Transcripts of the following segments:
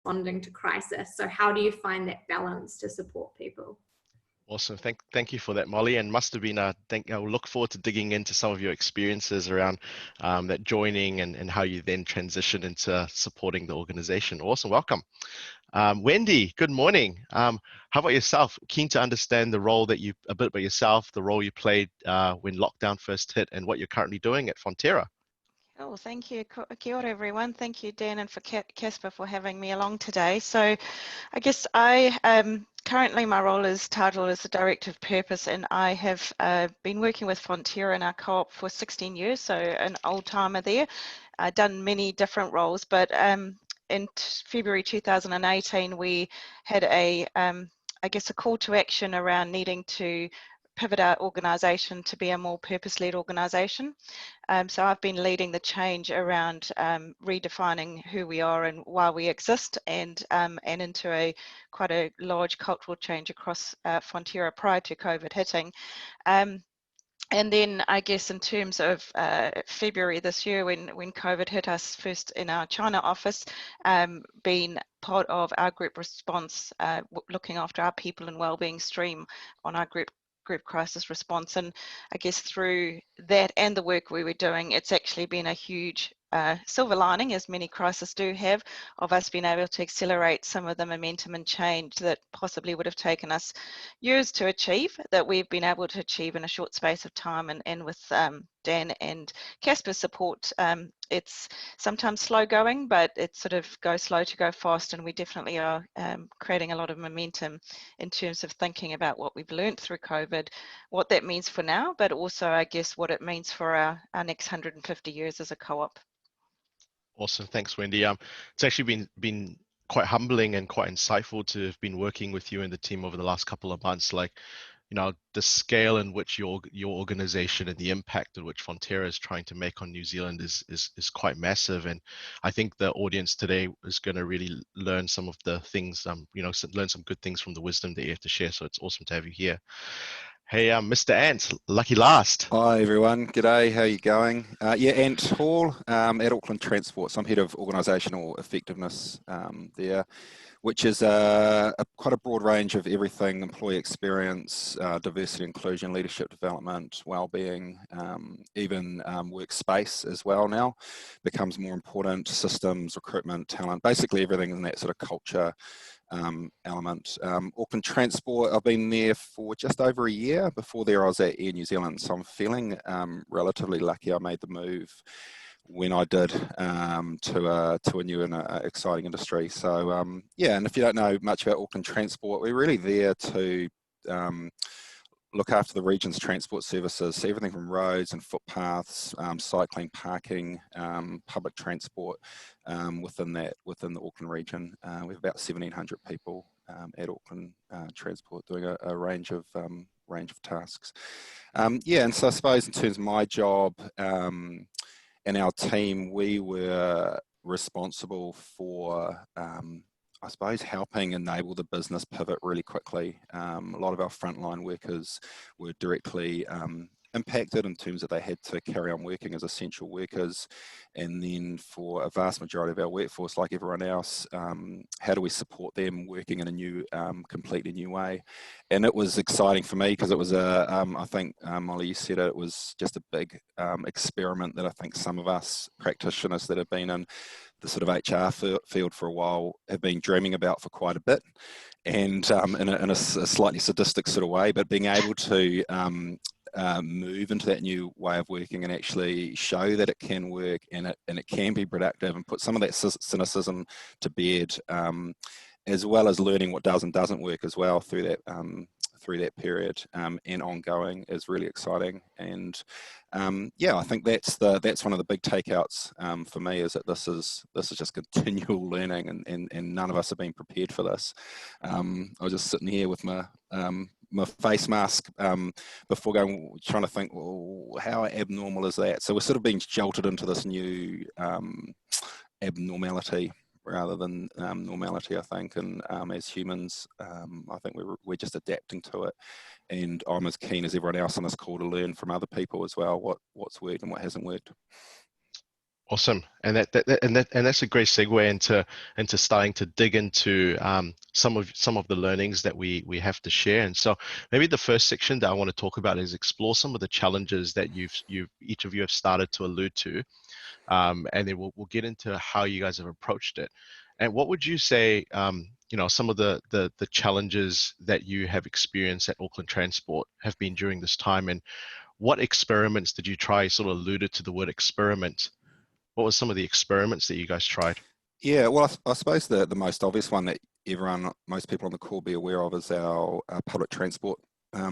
responding to crisis. So how do you find that balance to support people? Awesome. Thank you for that, Molly. And must have been I'll look forward to digging into some of your experiences around that joining and how you then transition into supporting the organization. Awesome. Welcome. Wendy, good morning. How about yourself? Keen to understand the role that a bit about yourself, the role you played when lockdown first hit, and what you're currently doing at Fonterra. Oh, thank you. Kia ora, everyone. Thank you, Dan, and for Casper for having me along today. So I guess currently my role is titled as the Director of Purpose, and I have been working with Fonterra in our co-op for 16 years, so an old timer there. I've done many different roles, but in February 2018, we had I guess a call to action around needing to pivot our organisation to be a more purpose-led organisation. So I've been leading the change around redefining who we are and why we exist, and into quite a large cultural change across Fonterra prior to COVID hitting. And then I guess in terms of February this year, when COVID hit us first in our China office, being part of our group response, looking after our people and wellbeing stream on our group crisis response. And I guess through that and the work we were doing, it's actually been a huge silver lining, as many crises do have, of us being able to accelerate some of the momentum and change that possibly would have taken us years to achieve, that we've been able to achieve in a short space of time. And with Dan and Casper's support, it's sometimes slow going, but it sort of goes slow to go fast, and we definitely are creating a lot of momentum in terms of thinking about what we've learned through COVID, what that means for now, but also I guess what it means for our next 150 years as a co-op. Awesome. Thanks, Wendy. It's actually been quite humbling and quite insightful to have been working with you and the team over the last couple of months. Like, the scale in which your organization and the impact in which Fonterra is trying to make on New Zealand is quite massive. And I think the audience today is going to really learn some of the things, learn some good things from the wisdom that you have to share. So it's awesome to have you here. Hey, Mr. Ant, lucky last. Hi everyone, g'day, how are you going? Ant Hall at Auckland Transport, so I'm Head of Organisational Effectiveness there, which is quite a broad range of everything: employee experience, diversity, inclusion, leadership development, wellbeing, even workspace as well now becomes more important, systems, recruitment, talent, basically everything in that sort of culture element. Auckland Transport, I've been there for just over a year. Before there I was at Air New Zealand, so I'm feeling relatively lucky I made the move when I did to a new and exciting industry. So and if you don't know much about Auckland Transport, we're really there to look after the region's transport services, so everything from roads and footpaths, cycling, parking, public transport within the Auckland region. We have about 1,700 people at Auckland Transport doing a range of tasks. And so I suppose in terms of my job and our team, we were responsible for I suppose helping enable the business pivot really quickly. A lot of our frontline workers were directly impacted in terms of they had to carry on working as essential workers, and then for a vast majority of our workforce, like everyone else, how do we support them working in a new, completely new way? And it was exciting for me because it was I think Molly, you said it was just a big experiment that I think some of us practitioners that have been in the sort of HR field for a while have been dreaming about for quite a bit, and in a slightly sadistic sort of way, but being able to move into that new way of working and actually show that it can work and it can be productive, and put some of that cynicism to bed, as well as learning what does and doesn't work as well through that period, and ongoing, is really exciting. And I think that's one of the big takeouts for me, is that this is just continual learning, and none of us have been prepared for this. I was just sitting here with my face mask before trying to think, well, how abnormal is that? So we're sort of being jolted into this new abnormality rather than normality, I think. And as humans, I think we're just adapting to it. And I'm as keen as everyone else on this call to learn from other people as well, what's worked and what hasn't worked. Awesome, and that's a great segue into starting to dig into some of the learnings that we have to share. And so maybe the first section that I want to talk about is explore some of the challenges that each of you have started to allude to, and then we'll get into how you guys have approached it. And what would you say, some of the challenges that you have experienced at Auckland Transport have been during this time, and what experiments did you try? Sort of alluded to the word experiment. What were some of the experiments that you guys tried? Yeah, well, I suppose the most obvious one that most people on the call be aware of is our public transport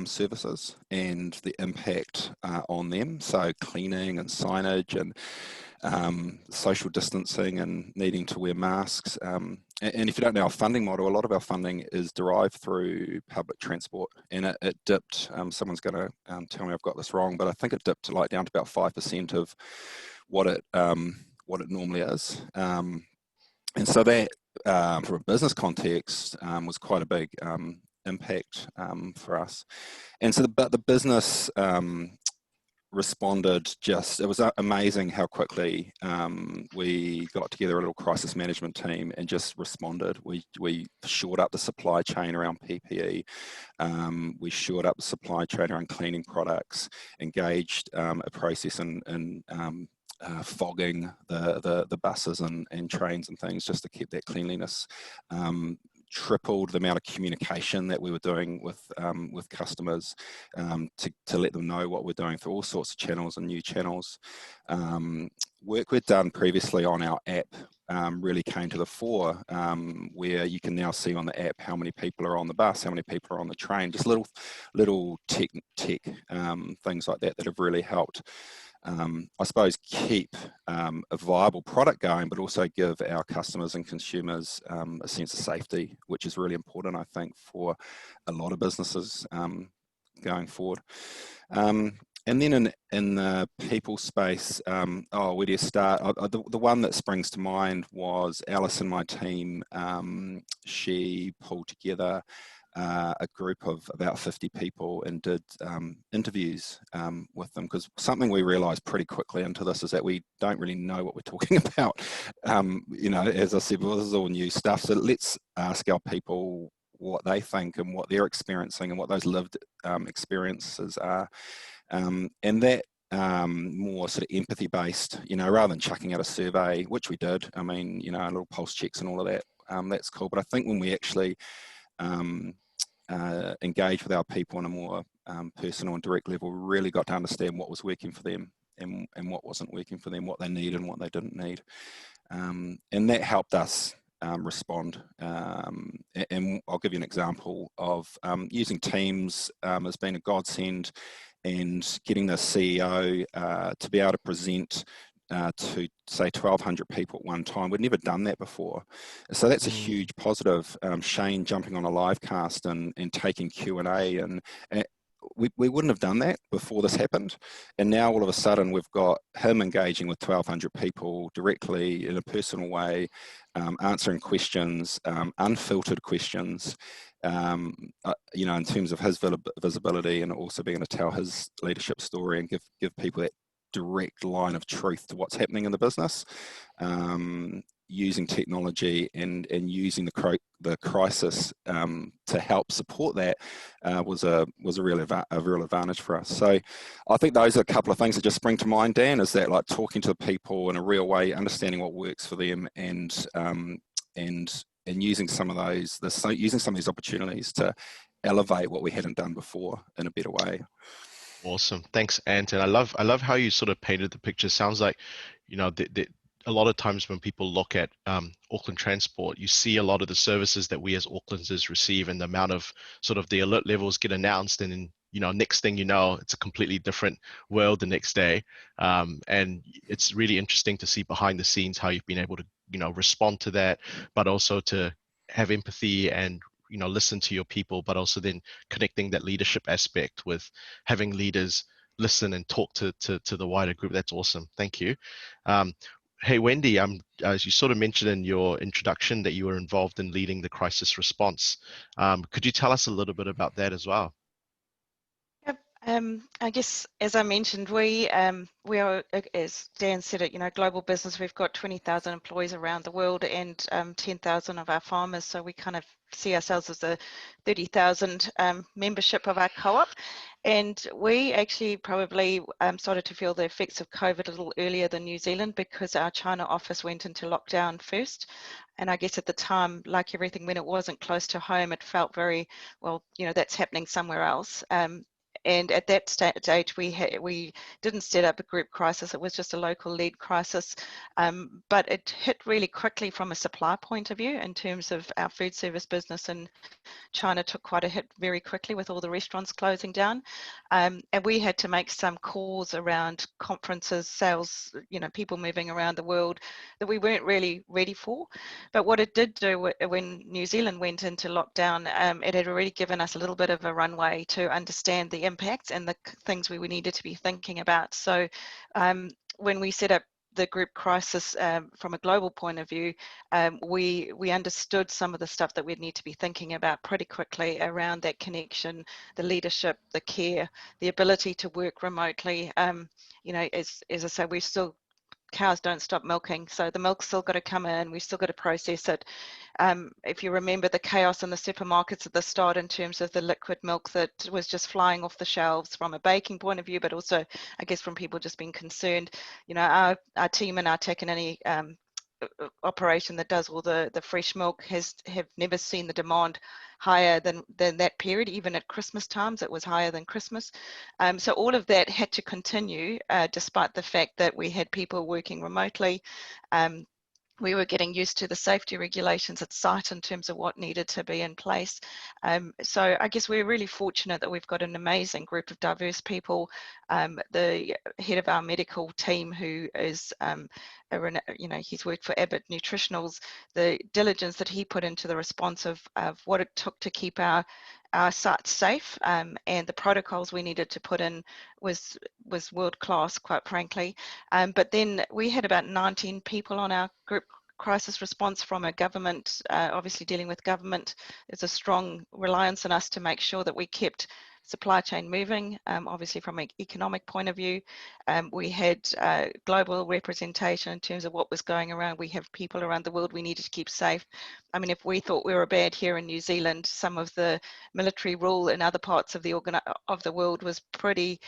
services and the impact on them. So cleaning and signage and social distancing and needing to wear masks. And if you don't know our funding model, a lot of our funding is derived through public transport, and it dipped. Someone's going to tell me I've got this wrong, but I think it dipped to down to about 5% of what it normally is. And so that, from a business context, was quite a big impact for us. And so the business responded it was amazing how quickly we got together a little crisis management team and just responded. We shored up the supply chain around PPE. We shored up the supply chain around cleaning products, engaged a process in fogging the buses and trains and things just to keep that cleanliness. Tripled the amount of communication that we were doing with customers to let them know what we're doing through all sorts of channels and new channels. Work we'd done previously on our app really came to the fore, where you can now see on the app how many people are on the bus, how many people are on the train, just little tech things like that have really helped. I suppose keep a viable product going, but also give our customers and consumers a sense of safety, which is really important, I think, for a lot of businesses going forward. And then in the people space, where do you start? The one that springs to mind was Alice and my team. She pulled together a group of about 50 people and did interviews with them, because something we realized pretty quickly into this is that we don't really know what we're talking about. As I said, well, this is all new stuff, so let's ask our people what they think and what they're experiencing and what those lived experiences are, and that more sort of empathy based, rather than chucking out a survey, which we did. I mean, little pulse checks and all of that, that's cool. But I think when we actually engage with our people on a more personal and direct level, we really got to understand what was working for them and what wasn't working for them, what they needed and what they didn't need. And that helped us respond. And I'll give you an example of using Teams has been a godsend, and getting the CEO to be able to present to say 1,200 people at one time. We'd never done that before. So that's a huge positive. Shane jumping on a live cast and taking Q&A, and we wouldn't have done that before this happened. And now all of a sudden we've got him engaging with 1,200 people directly in a personal way, answering questions, unfiltered questions, in terms of his visibility, and also being able to tell his leadership story and give people that direct line of truth to what's happening in the business, using technology and using the crisis to help support that was a real advantage for us. So I think those are a couple of things that just spring to mind, Dan, is that talking to people in a real way, understanding what works for them, and using some of these opportunities to elevate what we hadn't done before in a better way. Awesome, thanks, Ant. And I love how you sort of painted the picture. Sounds like, a lot of times when people look at Auckland Transport, you see a lot of the services that we as Aucklanders receive, and the amount of sort of the alert levels get announced, and then next thing you know, it's a completely different world the next day. And it's really interesting to see behind the scenes how you've been able to respond to that, but also to have empathy and listen to your people, but also then connecting that leadership aspect with having leaders listen and talk to the wider group. That's awesome. Thank you. Hey, Wendy, as you sort of mentioned in your introduction that you were involved in leading the crisis response. Could you tell us a little bit about that as well? Yep. I guess, as I mentioned, we are, as Dan said it, global business. We've got 20,000 employees around the world and 10,000 of our farmers. So we kind of see ourselves as a 30,000 membership of our co-op. And we actually probably started to feel the effects of COVID a little earlier than New Zealand because our China office went into lockdown first. And I guess at the time, like everything, when it wasn't close to home, it felt very, well, that's happening somewhere else. And at that stage, we didn't set up a group crisis. It was just a local lead crisis. But it hit really quickly from a supply point of view in terms of our food service business, and China took quite a hit very quickly with all the restaurants closing down. And we had to make some calls around conferences, sales, people moving around the world that we weren't really ready for. But what it did do when New Zealand went into lockdown, it had already given us a little bit of a runway to understand the impacts and the things we needed to be thinking about. So when we set up the group crisis from a global point of view, we understood some of the stuff that we'd need to be thinking about pretty quickly around that connection, the leadership, the care, the ability to work remotely. As I say, we still, cows don't stop milking, so the milk's still got to come in, we've still got to process it. If you remember the chaos in the supermarkets at the start in terms of the liquid milk that was just flying off the shelves from a baking point of view, but also I guess from people just being concerned, our team in our Takanini operation that does all the fresh milk have never seen the demand higher than that period. Even at Christmas times, it was higher than Christmas. So all of that had to continue despite the fact that we had people working remotely. We were getting used to the safety regulations at site in terms of what needed to be in place. So I guess we're really fortunate that we've got an amazing group of diverse people. The head of our medical team, who is, he's worked for Abbott Nutritionals, the diligence that he put into the response of what it took to keep our sites safe, and the protocols we needed to put in was world class, quite frankly. But then we had about 19 people on our group crisis response from a government, obviously dealing with government. There's a strong reliance on us to make sure that we kept supply chain moving, obviously from an economic point of view. We had global representation in terms of what was going around. We have people around the world we needed to keep safe. I mean, if we thought we were bad here in New Zealand, some of the military rule in other parts of the world was pretty,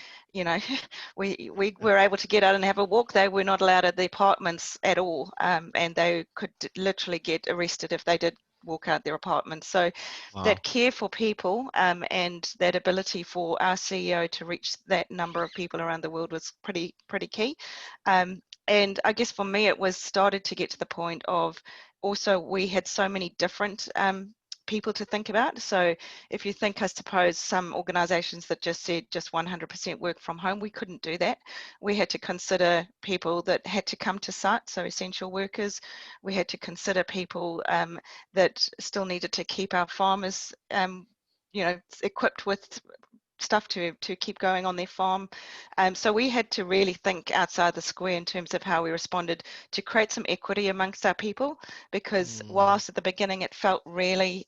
we were able to get out and have a walk. They were not allowed at the apartments at all, and they could literally get arrested if they did walk out their apartments. So wow. That care for people and that ability for our CEO to reach that number of people around the world was pretty key. And I guess for me, it was started to get to the point of also we had so many different people to think about. So if you think, I suppose, some organizations that just said just 100% work from home, we couldn't do that. We had to consider people that had to come to site, so essential workers. We had to consider people that still needed to keep our farmers equipped with stuff to keep going on their farm. So we had to really think outside the square in terms of how we responded to create some equity amongst our people, because whilst at the beginning it felt really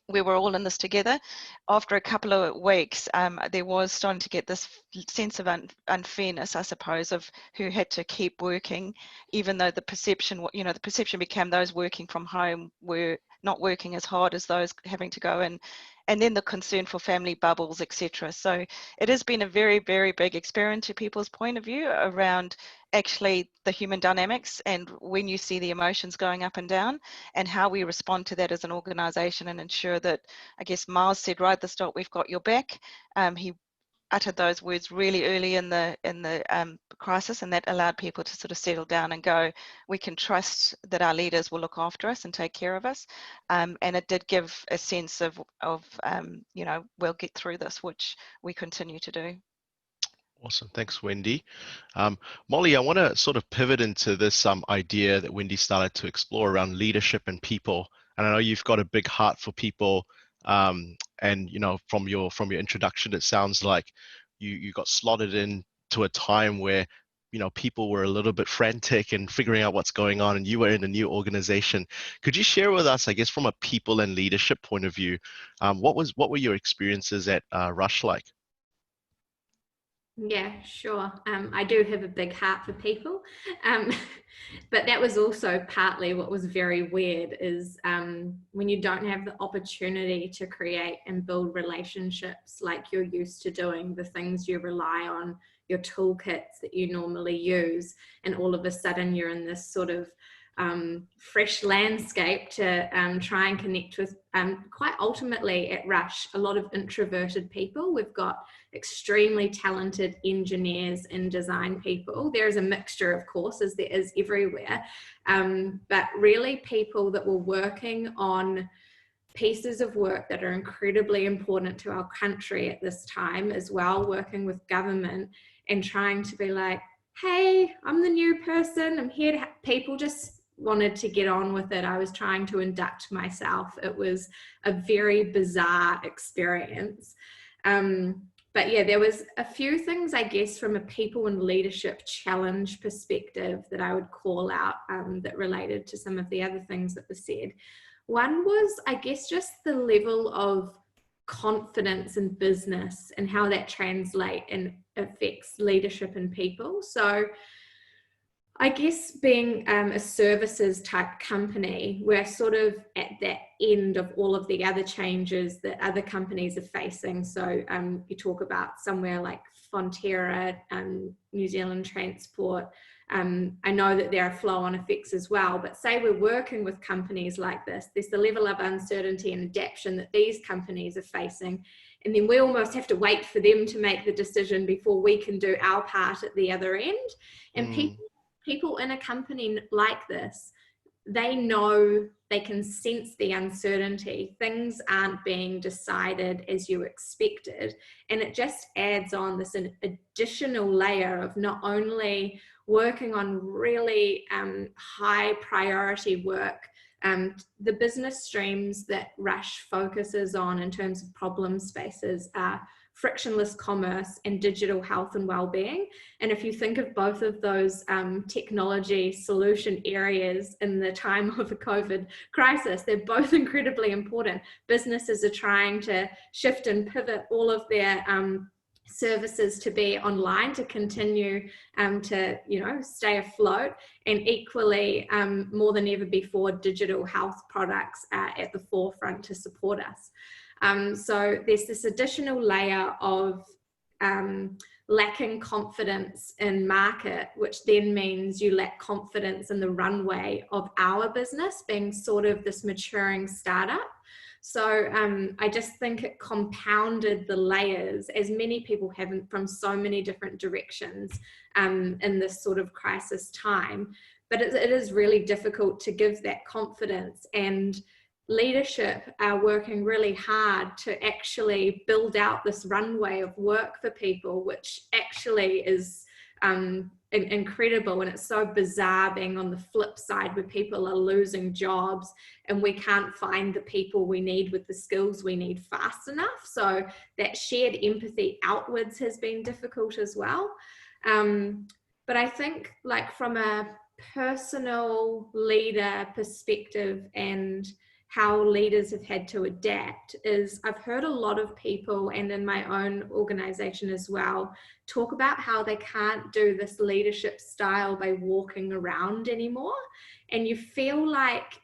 we were all in this together, after a couple of weeks there was starting to get this sense of unfairness, I suppose, of who had to keep working, even though the perception became those working from home were not working as hard as those having to go in, and then the concern for family bubbles, etc. So it has been a very, very big experience to people's point of view around actually the human dynamics, and when you see the emotions going up and down, and how we respond to that as an organization and ensure that, I guess Miles said right at the start, we've got your back. He uttered those words really early in the crisis, and that allowed people to sort of settle down and go, we can trust that our leaders will look after us and take care of us. And it did give a sense of we'll get through this, which we continue to do. Awesome. Thanks, Wendy. Molly, I want to sort of pivot into this idea that Wendy started to explore around leadership and people. And I know you've got a big heart for people. And from your introduction, it sounds like you got slotted into a time where people were a little bit frantic and figuring out what's going on, and you were in a new organization. Could you share with us, I guess, from a people and leadership point of view, what were your experiences at Rush like? Yeah, sure. I do have a big heart for people. Um, but that was also partly what was very weird is when you don't have the opportunity to create and build relationships like you're used to doing, the things you rely on, your toolkits that you normally use, and all of a sudden you're in this sort of fresh landscape to try and connect with quite ultimately at Rush, a lot of introverted people. We've got extremely talented engineers and design people. There is a mixture, of course, as there is everywhere, but really people that were working on pieces of work that are incredibly important to our country at this time as well, working with government and trying to be like, hey, I'm the new person, I'm here to people just wanted to get on with it. I was trying to induct myself. It was a very bizarre experience. But yeah, there was a few things, I guess, from a people and leadership challenge perspective that I would call out that related to some of the other things that were said. One was, I guess, just the level of confidence in business and how that translates and affects leadership in people. So I guess being a services type company, we're sort of at that end of all of the other changes that other companies are facing. So you talk about somewhere like Fonterra, New Zealand Transport. I know that there are flow-on effects as well, but say we're working with companies like this, there's the level of uncertainty and adaptation that these companies are facing. And then we almost have to wait for them to make the decision before we can do our part at the other end. And people in a company like this, they know, they can sense the uncertainty. Things aren't being decided as you expected. And it just adds on this an additional layer of not only working on really high priority work, the business streams that Rush focuses on in terms of problem spaces are frictionless commerce and digital health and well-being. And if you think of both of those technology solution areas in the time of a COVID crisis, they're both incredibly important. Businesses are trying to shift and pivot all of their services to be online to continue to stay afloat, and equally more than ever before, digital health products are at the forefront to support us. So there's this additional layer of lacking confidence in market, which then means you lack confidence in the runway of our business being sort of this maturing startup. So I just think it compounded the layers, as many people haven't, from so many different directions in this sort of crisis time. But it is really difficult to give that confidence, and leadership are working really hard to actually build out this runway of work for people, which actually is incredible. And it's so bizarre being on the flip side where people are losing jobs and we can't find the people we need with the skills we need fast enough. So that shared empathy outwards has been difficult as well. But I think, like, from a personal leader perspective and how leaders have had to adapt, is I've heard a lot of people, and in my own organization as well, talk about how they can't do this leadership style by walking around anymore. And you feel like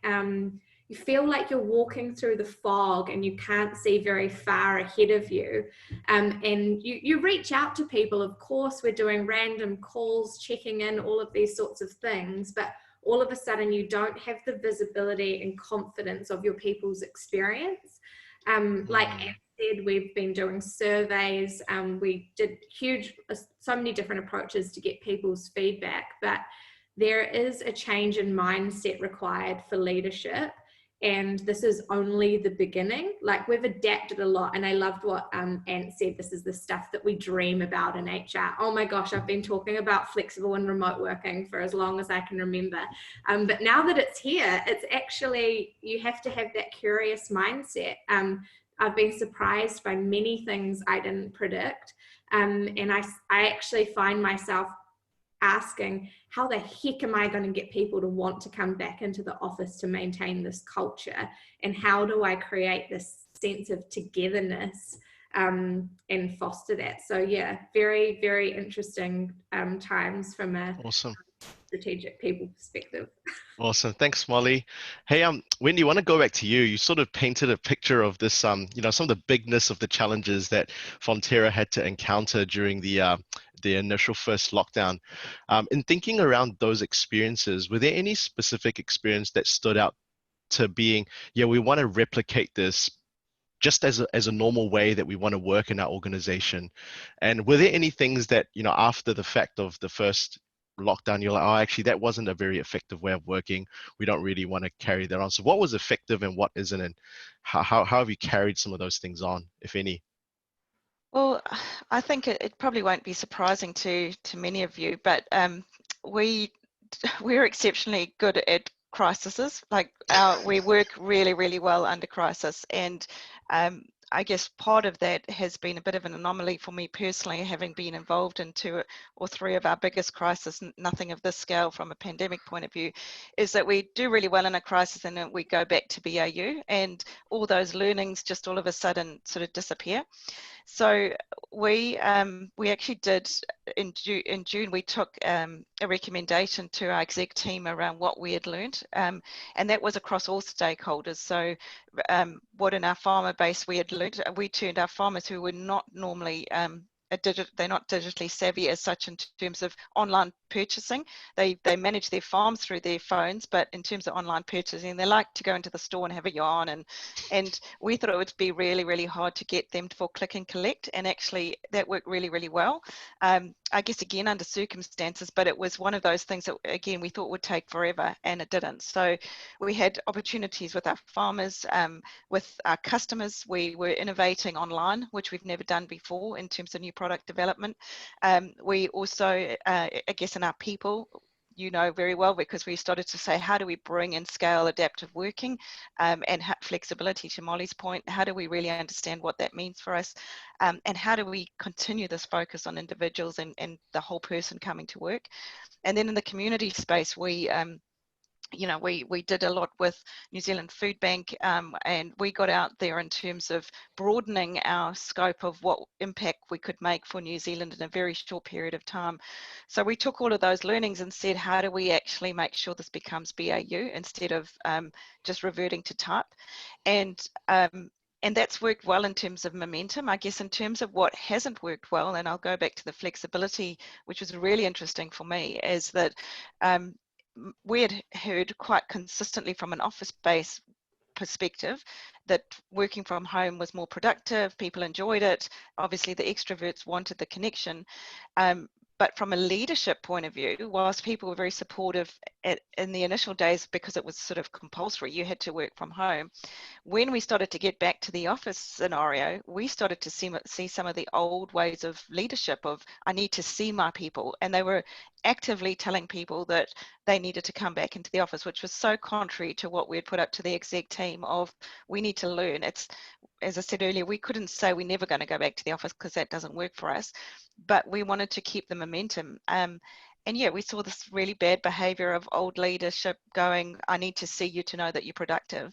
you're walking through the fog and you can't see very far ahead of you. And you reach out to people. Of course, we're doing random calls, checking in, all of these sorts of things, but all of a sudden you don't have the visibility and confidence of your people's experience. Like Anne said, we've been doing surveys. We did so many different approaches to get people's feedback, but there is a change in mindset required for leadership. And this is only the beginning. Like, we've adapted a lot. And I loved what Ant said, this is the stuff that we dream about in HR. Oh my gosh, I've been talking about flexible and remote working for as long as I can remember. But now that it's here, it's actually, you have to have that curious mindset. I've been surprised by many things I didn't predict. And I actually find myself asking, how the heck am I going to get people to want to come back into the office to maintain this culture? And how do I create this sense of togetherness and foster that. So yeah, very, very interesting times from a Awesome. strategic people perspective. Awesome. Thanks, Molly. Hey, Wendy, I want to go back to you. You sort of painted a picture of this, you know, some of the bigness of the challenges that Fonterra had to encounter during the initial first lockdown. In thinking around those experiences, were there any specific experience that stood out to being, yeah, we want to replicate this just as a normal way that we want to work in our organization? And were there any things that, you know, after the fact of the first lockdown, you're like, oh, actually, that wasn't a very effective way of working. We don't really want to carry that on. So what was effective and what isn't? And how have you carried some of those things on, if any? Well, I think it probably won't be surprising to many of you, but we're exceptionally good at crises. Like we work really, really well under crisis, and I guess part of that has been a bit of an anomaly for me personally, having been involved in 2 or 3 of our biggest crises, nothing of this scale from a pandemic point of view, is that we do really well in a crisis and then we go back to BAU, and all those learnings just all of a sudden sort of disappear. So we actually did in June we took a recommendation to our exec team around what we had learned, and that was across all stakeholders. So what in our farmer base we had learned, we turned our farmers who were not normally they're not digitally savvy as such in terms of online purchasing. They manage their farms through their phones, but in terms of online purchasing, they like to go into the store and have a yarn, and we thought it would be really, really hard to get them for click and collect, and actually that worked really, really well. I guess again under circumstances, but it was one of those things that again we thought would take forever, and it didn't. So we had opportunities with our farmers, with our customers. We were innovating online, which we've never done before in terms of new product development. We also, I guess in our people, you know very well, because we started to say, how do we bring and scale adaptive working and flexibility, to Molly's point? How do we really understand what that means for us? And how do we continue this focus on individuals and the whole person coming to work? And then in the community space, we did a lot with New Zealand Food Bank, and we got out there in terms of broadening our scope of what impact we could make for New Zealand in a very short period of time. So we took all of those learnings and said, how do we actually make sure this becomes BAU instead of just reverting to type? And that's worked well in terms of momentum. I guess in terms of what hasn't worked well, and I'll go back to the flexibility, which was really interesting for me, is that we had heard quite consistently from an office-based perspective that working from home was more productive, people enjoyed it, obviously the extroverts wanted the connection. But from a leadership point of view, whilst people were very supportive in the initial days because it was sort of compulsory, you had to work from home, when we started to get back to the office scenario, we started to see some of the old ways of leadership of, I need to see my people. And they were actively telling people that they needed to come back into the office, which was so contrary to what we had put up to the exec team of, we need to learn. It's, as I said earlier, we couldn't say we're never going to go back to the office because that doesn't work for us, but we wanted to keep the momentum. And yeah, we saw this really bad behavior of old leadership going, I need to see you to know that you're productive.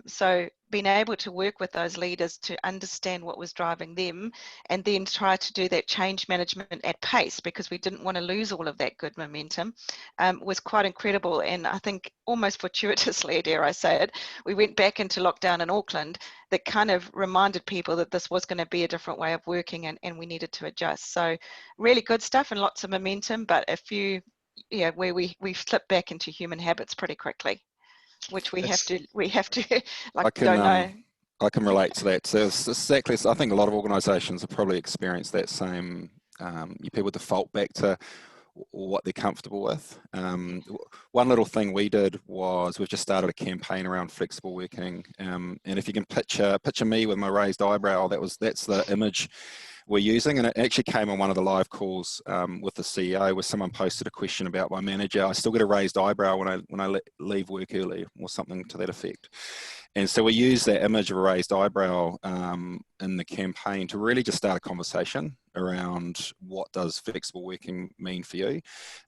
So being able to work with those leaders to understand what was driving them and then try to do that change management at pace, because we didn't want to lose all of that good momentum, was quite incredible. And I think almost fortuitously, dare I say it, we went back into lockdown in Auckland that kind of reminded people that this was going to be a different way of working, and we needed to adjust. So really good stuff and lots of momentum, but a few, where we slipped back into human habits pretty quickly, which we have to like, don't know. I can relate to that. So it's exactly, I think a lot of organisations have probably experienced that same, people default back to what they're comfortable with. One little thing we did was we've just started a campaign around flexible working, and if you can picture me with my raised eyebrow, that's the image we're using. And it actually came on one of the live calls with the CEO, where someone posted a question about my manager. I still get a raised eyebrow when I leave work early, or something to that effect. And so we use that image of a raised eyebrow in the campaign to really just start a conversation around, what does flexible working mean for you?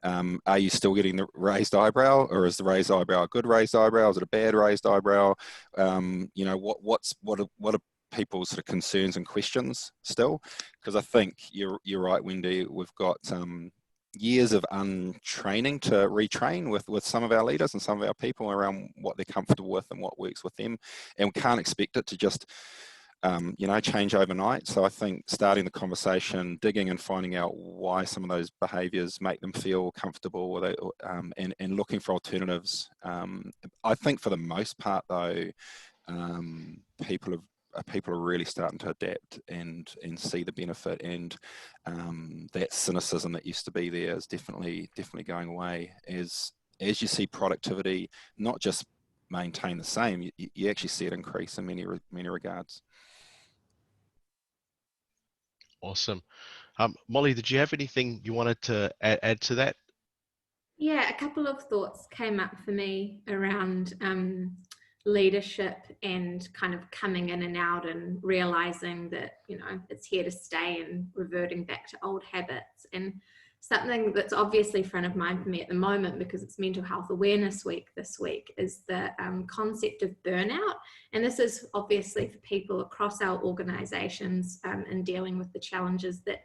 Are you still getting the raised eyebrow, or is the raised eyebrow a good raised eyebrow? Is it a bad raised eyebrow? What are people's sort of concerns and questions still, because I think you're right, Wendy. We've got years of untraining to retrain with some of our leaders and some of our people around what they're comfortable with and what works with them, and we can't expect it to just change overnight. So I think starting the conversation, digging and finding out why some of those behaviours make them feel comfortable, and looking for alternatives. I think for the most part, though, people are really starting to adapt and see the benefit, and that cynicism that used to be there is definitely going away as you see productivity not just maintain the same, you actually see it increase in many regards. Awesome. Molly, did you have anything you wanted to add to that? Yeah, a couple of thoughts came up for me around leadership and kind of coming in and out and realizing that, it's here to stay and reverting back to old habits. And something that's obviously front of mind for me at the moment, because it's Mental Health Awareness Week this week, is the concept of burnout. And this is obviously for people across our organizations in dealing with the challenges that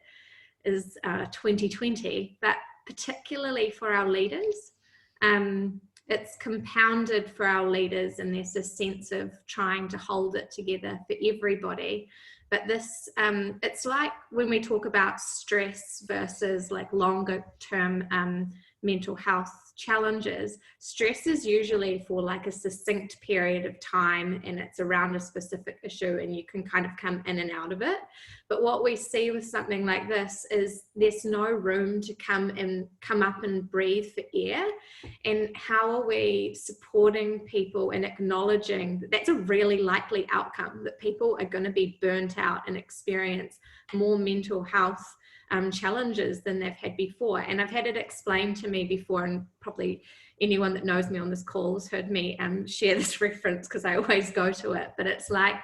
is 2020, but particularly for our leaders. It's compounded for our leaders, and there's a sense of trying to hold it together for everybody. But this, it's like when we talk about stress versus like longer term mental health challenges, stress is usually for like a succinct period of time, and it's around a specific issue, and you can kind of come in and out of it. But what we see with something like this is there's no room to come up and breathe for air. And how are we supporting people and acknowledging that that's a really likely outcome, that people are going to be burnt out and experience more mental health challenges than they've had before. And I've had it explained to me before, and probably anyone that knows me on this call has heard me share this reference because I always go to it. But it's like,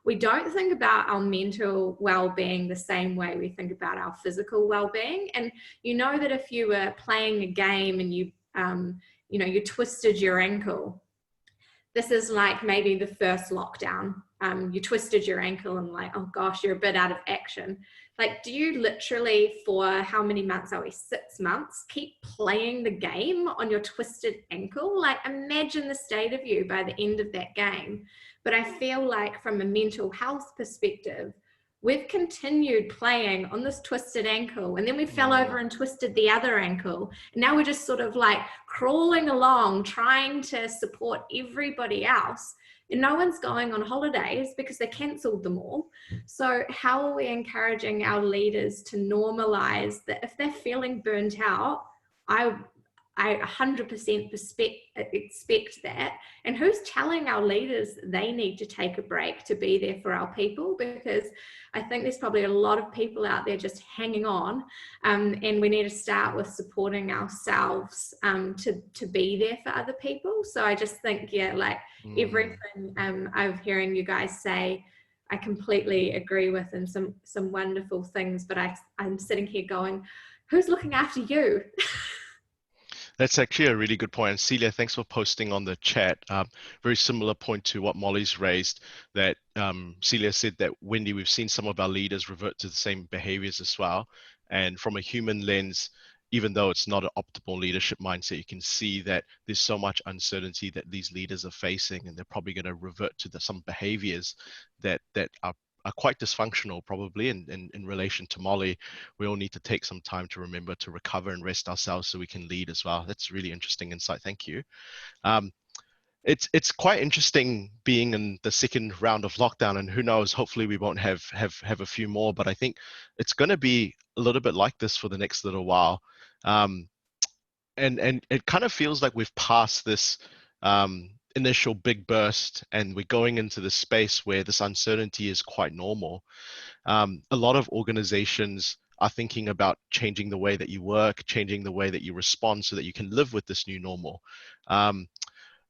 we don't think about our mental well-being the same way we think about our physical well-being. And that if you were playing a game and you twisted your ankle, this is like maybe the first lockdown. You twisted your ankle and like, oh gosh, you're a bit out of action. Like, do you literally, for how many months are we? 6 months, keep playing the game on your twisted ankle? Like, imagine the state of you by the end of that game. But I feel like from a mental health perspective, we've continued playing on this twisted ankle, and then we fell over and twisted the other ankle. And now we're just sort of like crawling along, trying to support everybody else. And no one's going on holidays because they cancelled them all. So how are we encouraging our leaders to normalize that if they're feeling burnt out? I 100% expect that. And who's telling our leaders they need to take a break to be there for our people? Because I think there's probably a lot of people out there just hanging on, and we need to start with supporting ourselves to be there for other people. So I just think, everything I'm hearing you guys say, I completely agree with, and some wonderful things. But I'm sitting here going, who's looking after you? That's actually a really good point. And Celia, thanks for posting on the chat. Very similar point to what Molly's raised, that Celia said that, Wendy, we've seen some of our leaders revert to the same behaviors as well. And from a human lens, even though it's not an optimal leadership mindset, you can see that there's so much uncertainty that these leaders are facing, and they're probably going to revert to some behaviors that are quite dysfunctional, probably. And in relation to Molly, we all need to take some time to remember to recover and rest ourselves so we can lead as well. That's really interesting insight. Thank you. It's quite interesting being in the second round of lockdown, and who knows, hopefully we won't have a few more, but I think it's going to be a little bit like this for the next little while. And it kind of feels like we've passed this initial big burst, and we're going into the space where this uncertainty is quite normal. A lot of organizations are thinking about changing the way that you work, changing the way that you respond so that you can live with this new normal.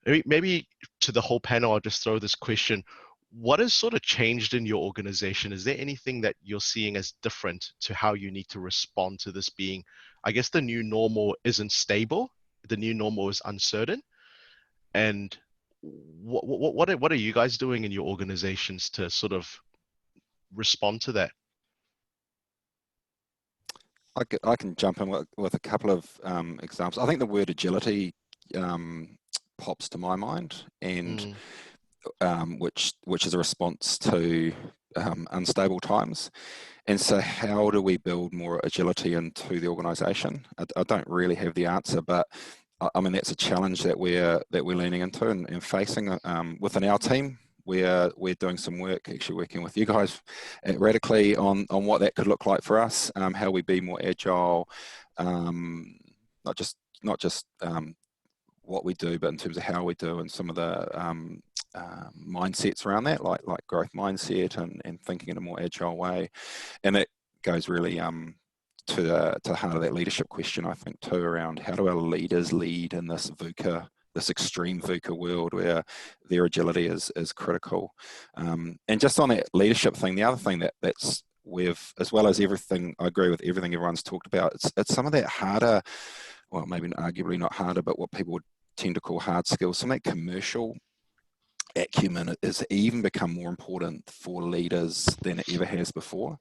Maybe to the whole panel, I'll just throw this question. What has sort of changed in your organization? Is there anything that you're seeing as different to how you need to respond to this being, I guess the new normal isn't stable, the new normal is uncertain? And what are you guys doing in your organizations to sort of respond to that? I can jump in with a couple of examples. I think the word agility pops to my mind, and which is a response to unstable times. And so how do we build more agility into the organisation? I don't really have the answer, but I mean, that's a challenge that we're leaning into and facing within our team. We're doing some work, actually working with you guys at Radically on what that could look like for us, how we be more agile, not just what we do, but in terms of how we do, and some of the mindsets around that, like growth mindset and thinking in a more agile way. And that goes really to the heart of that leadership question, I think, too, around how do our leaders lead in this VUCA, this extreme VUCA world where their agility is critical. And just on that leadership thing, the other thing that's as well as everything, I agree with everything everyone's talked about, it's some of that harder, well, maybe arguably not harder, but what people would tend to call hard skills, some of that commercial acumen has even become more important for leaders than it ever has before.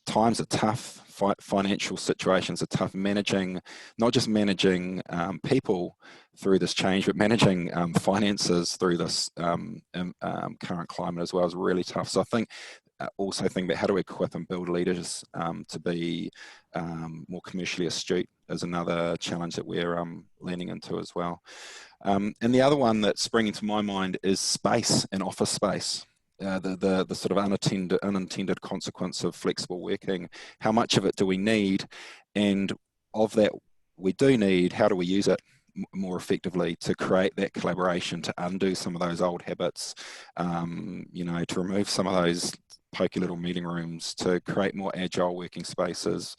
Times are tough, financial situations are tough, not just managing people through this change, but managing finances through this current climate as well is really tough. So I think also think about how do we equip and build leaders to be more commercially astute is another challenge that we're leaning into as well. And the other one that's springing to my mind is space and office space. The sort of unintended consequence of flexible working. How much of it do we need? And of that we do need, how do we use it more effectively to create that collaboration, to undo some of those old habits, to remove some of those pokey little meeting rooms, to create more agile working spaces.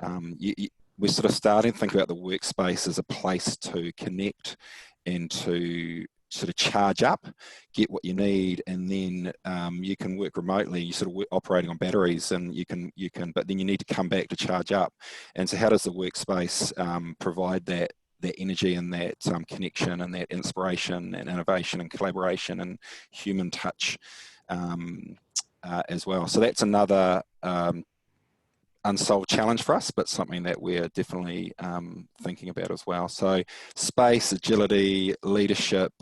We're sort of starting to think about the workspace as a place to connect and to sort of charge up, get what you need, and then you can work remotely. You sort of operating on batteries, and you can, but then you need to come back to charge up. And so, how does the workspace provide that energy and that connection and that inspiration and innovation and collaboration and human touch as well? So that's another unsolved challenge for us, but something that we're definitely thinking about as well. So space, agility, leadership.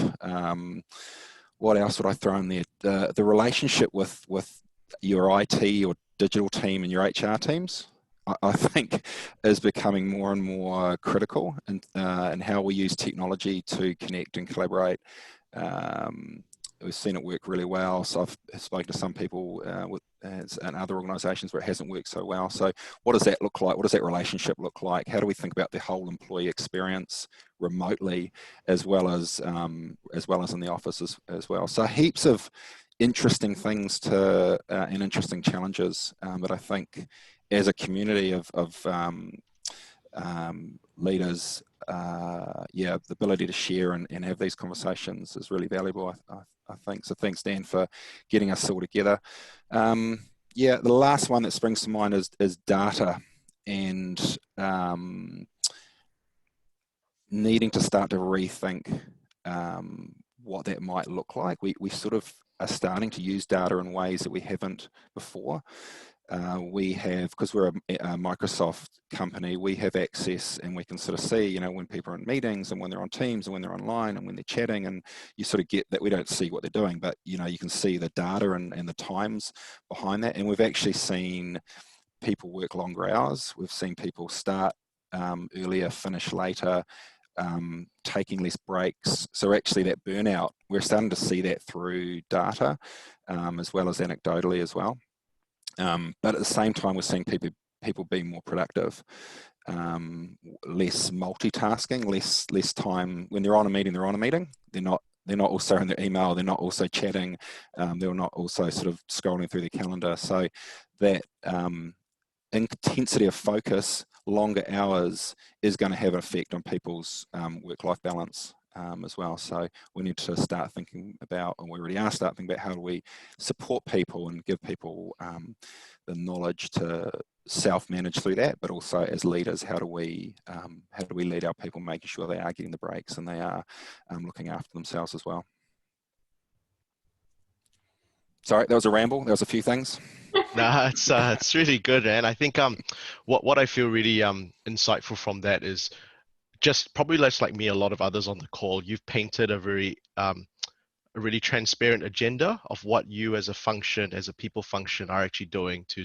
What else would I throw in there? The relationship with your IT, your digital team, and your HR teams, I think, is becoming more and more critical, and how we use technology to connect and collaborate. We've seen it work really well. So I've spoken to some people and other organisations where it hasn't worked so well. So what does that look like? What does that relationship look like? How do we think about the whole employee experience remotely, as well as in the office as well? So heaps of interesting things and interesting challenges. But I think as a community of leaders, the ability to share and have these conversations is really valuable, I think. So thanks, Dan, for getting us all together. The last one that springs to mind is data, and needing to start to rethink what that might look like. We sort of are starting to use data in ways that we haven't before. We have, because we're a Microsoft company, we have access, and we can sort of see, when people are in meetings and when they're on Teams and when they're online and when they're chatting, and you sort of get that. We don't see what they're doing, but you can see the data and the times behind that. And we've actually seen people work longer hours. We've seen people start earlier, finish later, taking less breaks. So actually that burnout, we're starting to see that through data, as well as anecdotally as well. But at the same time, we're seeing people being more productive, less multitasking, less time. When they're on a meeting, they're on a meeting. They're not also in their email. They're not also chatting. They're not also sort of scrolling through their calendar. So that intensity of focus, longer hours, is going to have an effect on people's work-life balance as well. So we need to start thinking about, and we already are starting thinking about, how do we support people and give people the knowledge to self-manage through that, but also as leaders, how do we lead our people, making sure they are getting the breaks and they are looking after themselves as well. Sorry, that was a ramble. There was a few things. No, it's really good, and I think what I feel really insightful from that is just probably less like me, a lot of others on the call. You've painted a really transparent agenda of what you as a function, as a people function, are actually doing to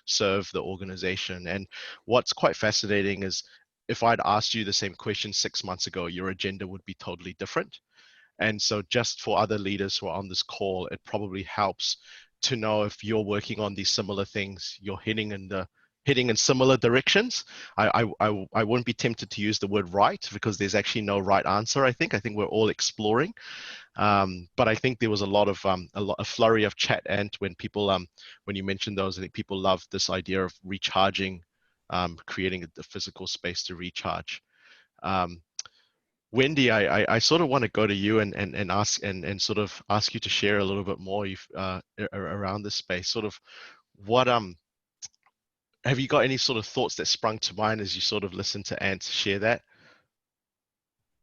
serve the organization. And what's quite fascinating is if I'd asked you the same question 6 months ago, your agenda would be totally different. And so just for other leaders who are on this call, it probably helps to know if you're working on these similar things, you're heading in similar directions. I wouldn't be tempted to use the word right, because there's actually no right answer. I think we're all exploring. But I think there was a flurry of chat, and when people when you mentioned those, I think people love this idea of recharging, creating a physical space to recharge. Wendy, I sort of want to go to you and ask and sort of ask you to share a little bit more around this space. Sort of what have you got any sort of thoughts that sprung to mind as you sort of listen to Ant share that?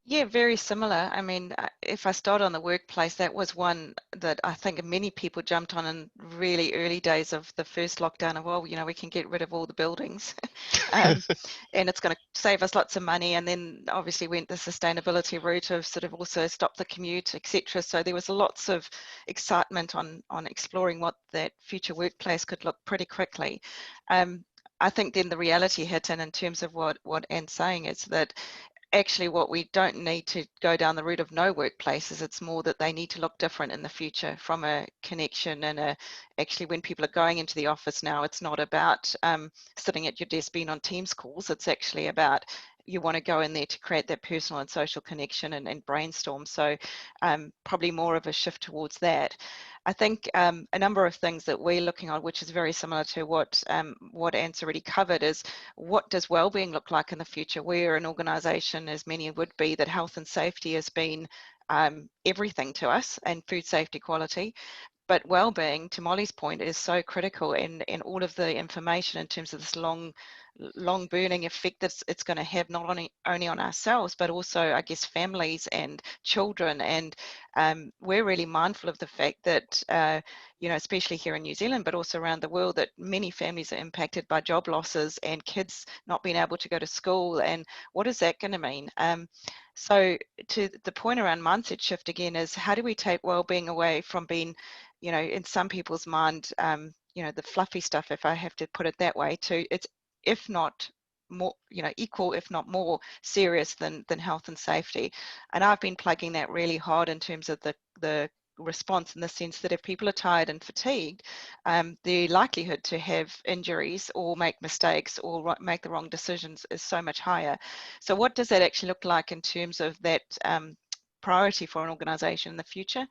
Yeah, very similar. I mean, if I start on the workplace, that was one that I think many people jumped on in really early days of the first lockdown. Of, well, you know, we can get rid of all the buildings, and it's going to save us lots of money. And then obviously went the sustainability route of sort of also stop the commute, etc. So there was lots of excitement on exploring what that future workplace could look pretty quickly. I think then the reality hit in terms of what Anne's saying is that actually what we don't need to go down the route of no workplaces. It's more that they need to look different in the future from a connection and actually when people are going into the office now, it's not about sitting at your desk being on Teams calls. It's actually about you want to go in there to create that personal and social connection and brainstorm. So probably more of a shift towards that. I think a number of things that we're looking on, which is very similar to what Ant's already covered, is what does well-being look like in the future? We're an organisation, as many would be, that health and safety has been everything to us, and food safety quality. But well-being, to Molly's point, is so critical, and all of the information in terms of this long burning effect that it's going to have not only on ourselves, but also, I guess, families and children. And we're really mindful of the fact that, you know, especially here in New Zealand, but also around the world, that many families are impacted by job losses and kids not being able to go to school. And what is that going to mean? So to the point around mindset shift again is, how do we take well-being away from being, you know, in some people's mind, you know, the fluffy stuff, if I have to put it that way, to it's, if not more, you know, equal, if not more serious than health and safety. And I've been plugging that really hard in terms of the response, in the sense that if people are tired and fatigued, the likelihood to have injuries or make mistakes or make the wrong decisions is so much higher. So what does that actually look like in terms of that priority for an organization in the future?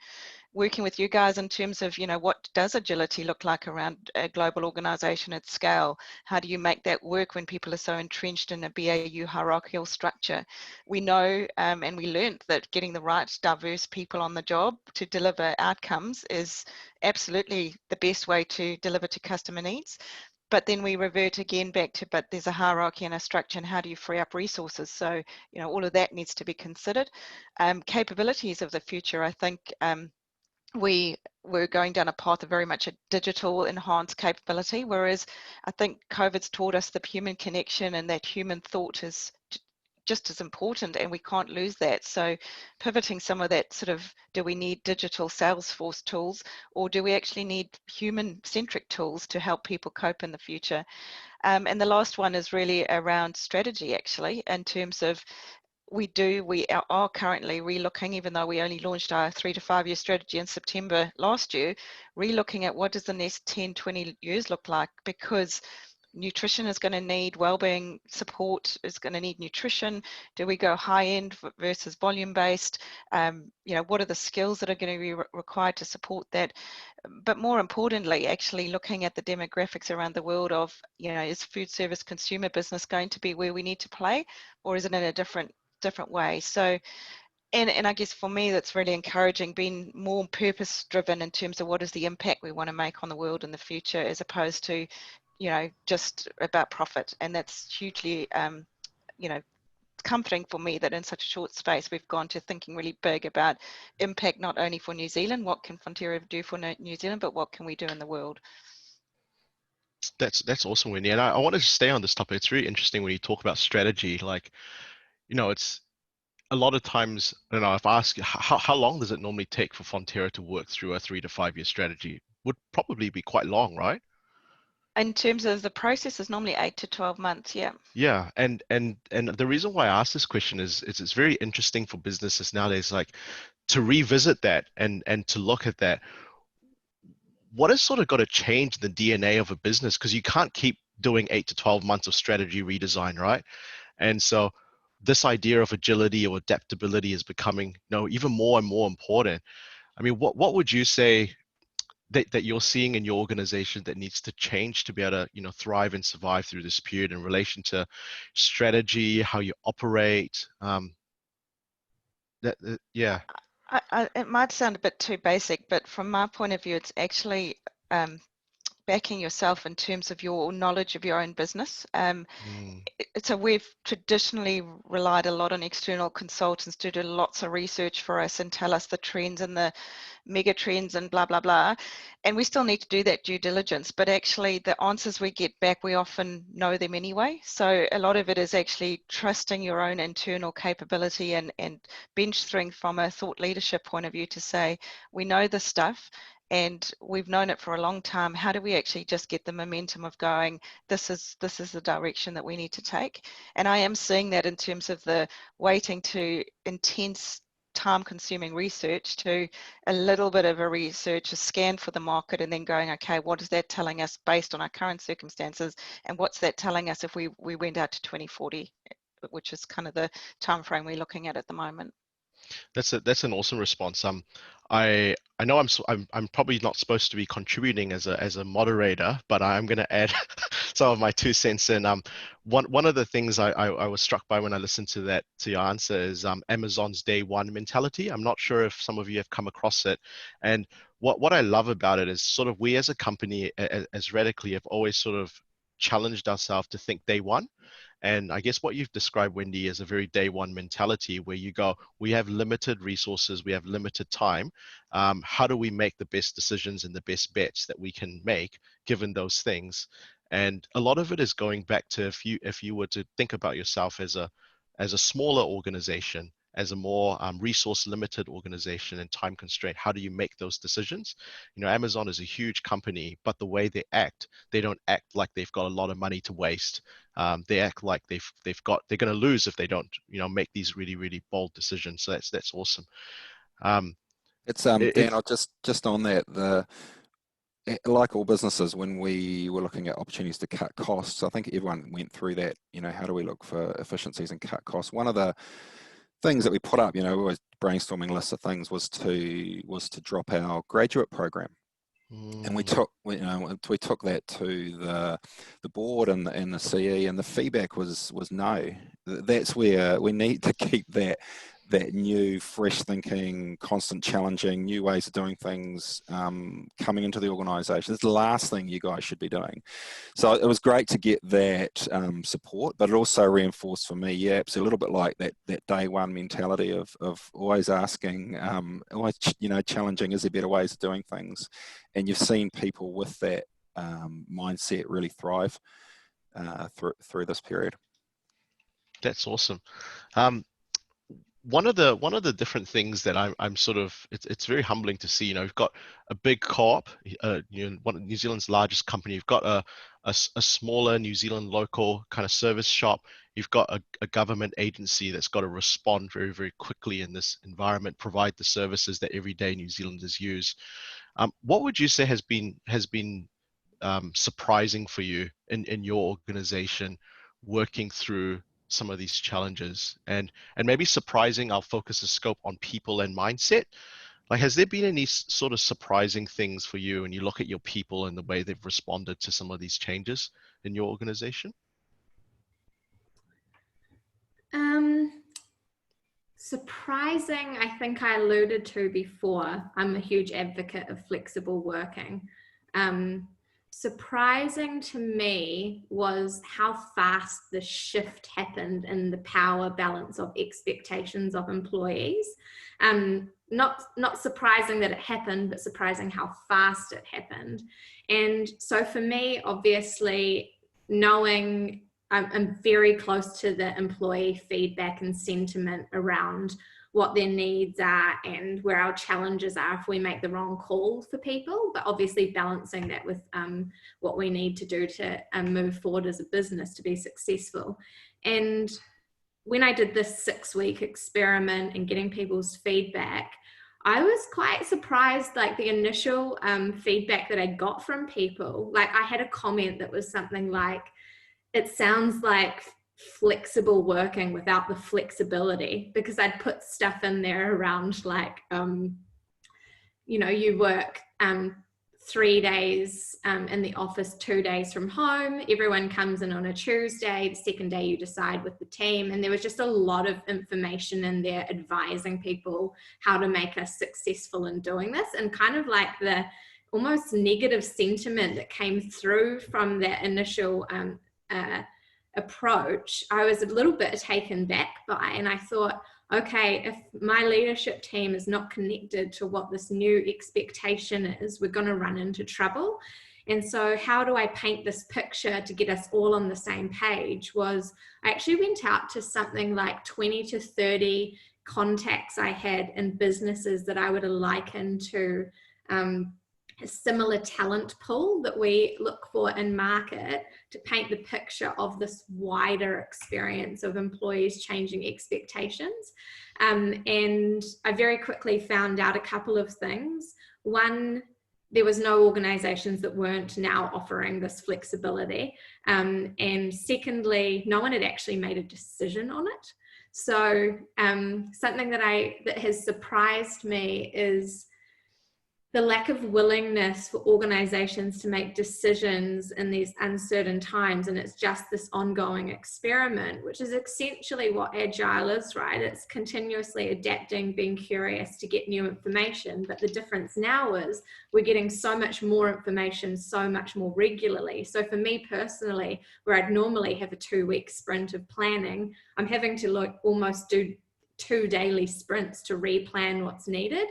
Working with you guys in terms of, you know, what does agility look like around a global organization at scale? How do you make that work when people are so entrenched in a BAU hierarchical structure? We know and we learned that getting the right diverse people on the job to deliver outcomes is absolutely the best way to deliver to customer needs. But then we revert again back to, but there's a hierarchy and a structure, and how do you free up resources? So, you know, all of that needs to be considered. Capabilities of the future, I think, we're going down a path of very much a digital enhanced capability, whereas I think COVID's taught us the human connection, and that human thought is just as important, and we can't lose that. So pivoting some of that sort of, do we need digital Salesforce tools, or do we actually need human-centric tools to help people cope in the future? And the last one is really around strategy, actually, in terms of we are currently relooking, even though we only launched our 3 to 5 year strategy in September last year, relooking at what does the next 10, 20 years look like, because nutrition is going to need well-being support, is going to need nutrition. Do we go high end versus volume based? You know, what are the skills that are going to be required to support that? But more importantly, actually looking at the demographics around the world of, you know, is food service consumer business going to be where we need to play, or is it in a different way? So, and I guess for me, that's really encouraging, being more purpose driven in terms of what is the impact we want to make on the world in the future, as opposed to, you know, just about profit. And that's hugely, you know, comforting for me that in such a short space we've gone to thinking really big about impact, not only for New Zealand, what can Fonterra do for New Zealand, but what can we do in the world? That's awesome, Wendy. And I wanted to stay on this topic. It's really interesting when you talk about strategy. Like, it's a lot of times, I don't know, if I ask you, how long does it normally take for Fonterra to work through a 3 to 5 year strategy? Would probably be quite long, right? In terms of the process, is normally 8 to 12 months. Yeah. Yeah, and the reason why I ask this question is it's very interesting for businesses nowadays, like to revisit that and to look at that. What has sort of got to change the DNA of a business? Because you can't keep doing 8 to 12 months of strategy redesign, right? And so this idea of agility or adaptability is becoming, even more and more important. I mean, what would you say that you're seeing in your organization that needs to change to be able to, thrive and survive through this period in relation to strategy, how you operate? Yeah. It might sound a bit too basic, but from my point of view, it's actually backing yourself in terms of your knowledge of your own business. So we've traditionally relied a lot on external consultants to do lots of research for us and tell us the trends and the mega trends and blah, blah, blah. And we still need to do that due diligence, but actually the answers we get back, we often know them anyway. So a lot of it is actually trusting your own internal capability and bench strength from a thought leadership point of view to say, we know this stuff and we've known it for a long time. How do we actually just get the momentum of going, this is the direction that we need to take? And I am seeing that in terms of the waiting to intense time-consuming research to a little bit of a research, a scan for the market, and then going, okay, what is that telling us based on our current circumstances, and what's that telling us if we went out to 2040, which is kind of the time frame we're looking at the moment. That's an awesome response. I know I'm probably not supposed to be contributing as a moderator, but I'm going to add some of my 2 cents in. One of the things I was struck by when I listened to your answer is Amazon's day one mentality. I'm not sure if some of you have come across it, and what I love about it is sort of we as a company, as Radically, have always sort of challenged ourselves to think day one. And I guess what you've described, Wendy, is a very day one mentality where you go, we have limited resources, we have limited time. How do we make the best decisions and the best bets that we can make given those things? And a lot of it is going back to if you were to think about yourself as a smaller organization, as a more resource limited organization and time constraint, how do you make those decisions? Amazon is a huge company, but the way they don't act like they've got a lot of money to waste. They act like they're going to lose if they don't, make these really, really bold decisions. So that's awesome. Dan, I'll just on that, like all businesses, when we were looking at opportunities to cut costs, I think everyone went through that. How do we look for efficiencies and cut costs? One of the things that we put up, we were brainstorming lists of things, was to drop our graduate program. And we took that to the board and the CE, and the feedback was no. That's where we need to keep that new, fresh thinking, constant challenging, new ways of doing things coming into the organisation. It's the last thing you guys should be doing. So it was great to get that support, but it also reinforced for me, it's a little bit like that day one mentality of always asking, always challenging, is there better ways of doing things? And you've seen people with that mindset really thrive through this period. That's awesome. One of the different things that I'm sort of, it's very humbling to see. We've got a big co-op, one of New Zealand's largest company. You've got a smaller New Zealand local kind of service shop. You've got a government agency that's got to respond very, very quickly in this environment, provide the services that everyday New Zealanders use. What would you say has been surprising for you in your organization working through some of these challenges, and maybe surprising? I'll focus the scope on people and mindset. Like, has there been any sort of surprising things for you when you look at your people and the way they've responded to some of these changes in your organization? Surprising, I think I alluded to before. I'm a huge advocate of flexible working. Surprising to me was how fast the shift happened in the power balance of expectations of employees. not surprising that it happened, but surprising how fast it happened. And so for me, obviously, knowing I'm very close to the employee feedback and sentiment around what their needs are and where our challenges are if we make the wrong call for people, but obviously balancing that with what we need to do to move forward as a business to be successful. And when I did this 6-week experiment and getting people's feedback, I was quite surprised, like the initial feedback that I got from people. Like I had a comment that was something like, it sounds like flexible working without the flexibility, because I'd put stuff in there around like, you know, you work 3 days in the office, 2 days from home. Everyone comes in on a Tuesday. The second day you decide with the team. And there was just a lot of information in there advising people how to make us successful in doing this, and kind of like the almost negative sentiment that came through from that initial approach, I was a little bit taken back by, and I thought, okay, if my leadership team is not connected to what this new expectation is, we're going to run into trouble. And so how do I paint this picture to get us all on the same page? Was I actually went out to something like 20 to 30 contacts I had in businesses that I would liken to a similar talent pool that we look for in market, to paint the picture of this wider experience of employees changing expectations. And I very quickly found out a couple of things. One, there was no organizations that weren't now offering this flexibility. And secondly, no one had actually made a decision on it. So something that has surprised me is the lack of willingness for organizations to make decisions in these uncertain times. And it's just this ongoing experiment, which is essentially what Agile is, right? It's continuously adapting, being curious to get new information. But the difference now is we're getting so much more information so much more regularly. So for me personally, where I'd normally have a 2-week sprint of planning, I'm having to almost do 2 daily sprints to replan what's needed.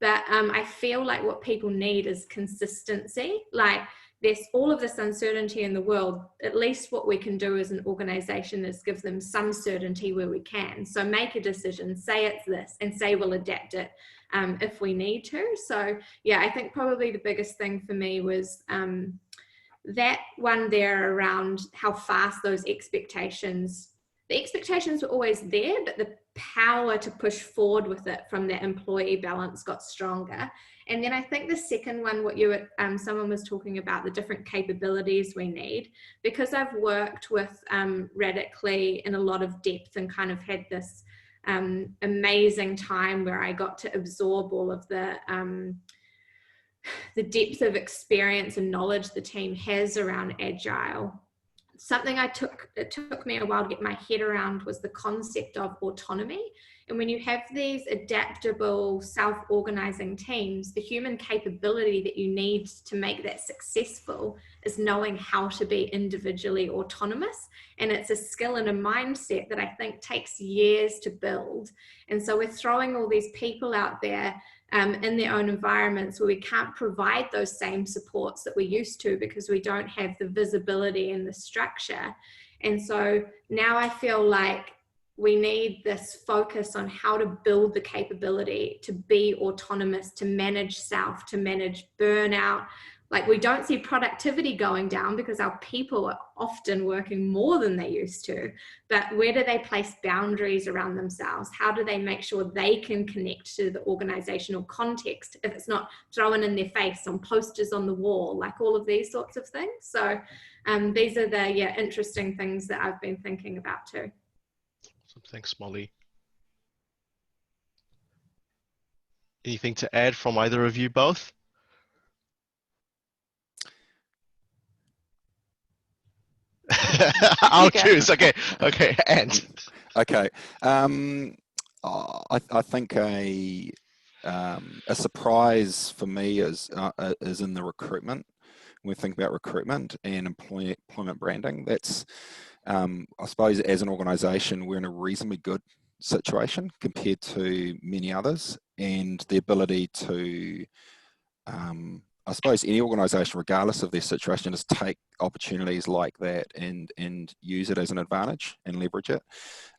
But I feel like what people need is consistency. Like there's all of this uncertainty in the world. At least what we can do as an organization is give them some certainty where we can. So make a decision, say it's this, and say we'll adapt it if we need to. So yeah, I think probably the biggest thing for me was that one there around how fast those expectations, the expectations were always there, but the power to push forward with it from that employee balance got stronger. And then I think the second one, what you someone was talking about, the different capabilities we need, because I've worked with Radically in a lot of depth and kind of had this amazing time where I got to absorb all of the depth of experience and knowledge the team has around Agile. Something it took me a while to get my head around was the concept of autonomy. And when you have these adaptable, self-organizing teams, the human capability that you need to make that successful is knowing how to be individually autonomous. And it's a skill and a mindset that I think takes years to build. And so we're throwing all these people out there in their own environments where we can't provide those same supports that we used to because we don't have the visibility and the structure. And so now I feel like we need this focus on how to build the capability to be autonomous, to manage self, to manage burnout. Like we don't see productivity going down because our people are often working more than they used to, but where do they place boundaries around themselves? How do they make sure they can connect to the organizational context if it's not thrown in their face on posters on the wall, like all of these sorts of things? So these are the interesting things that I've been thinking about too. Awesome. Thanks, Molly. Anything to add from either of you both? I'll choose. Okay, and okay. I think a surprise for me is in the recruitment. When we think about recruitment and employment branding, that's I suppose as an organisation we're in a reasonably good situation compared to many others, and the ability to, I suppose any organisation, regardless of their situation, is take opportunities like that and use it as an advantage and leverage it.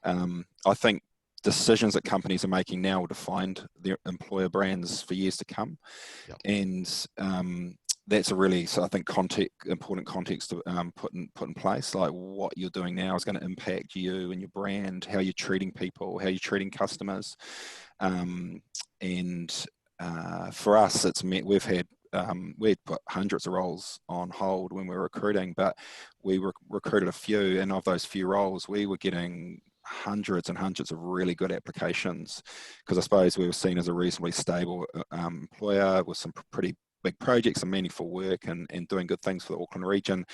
I think decisions that companies are making now will define their employer brands for years to come. Yep. And that's a really, so I think, important context to put in place. Like, what you're doing now is going to impact you and your brand, how you're treating people, how you're treating customers. For us, it's meant we'd put hundreds of roles on hold when we were recruiting, but we recruited a few, and of those few roles, we were getting hundreds and hundreds of really good applications, because I suppose we were seen as a reasonably stable employer with some pretty big projects and meaningful work and doing good things for the Auckland region.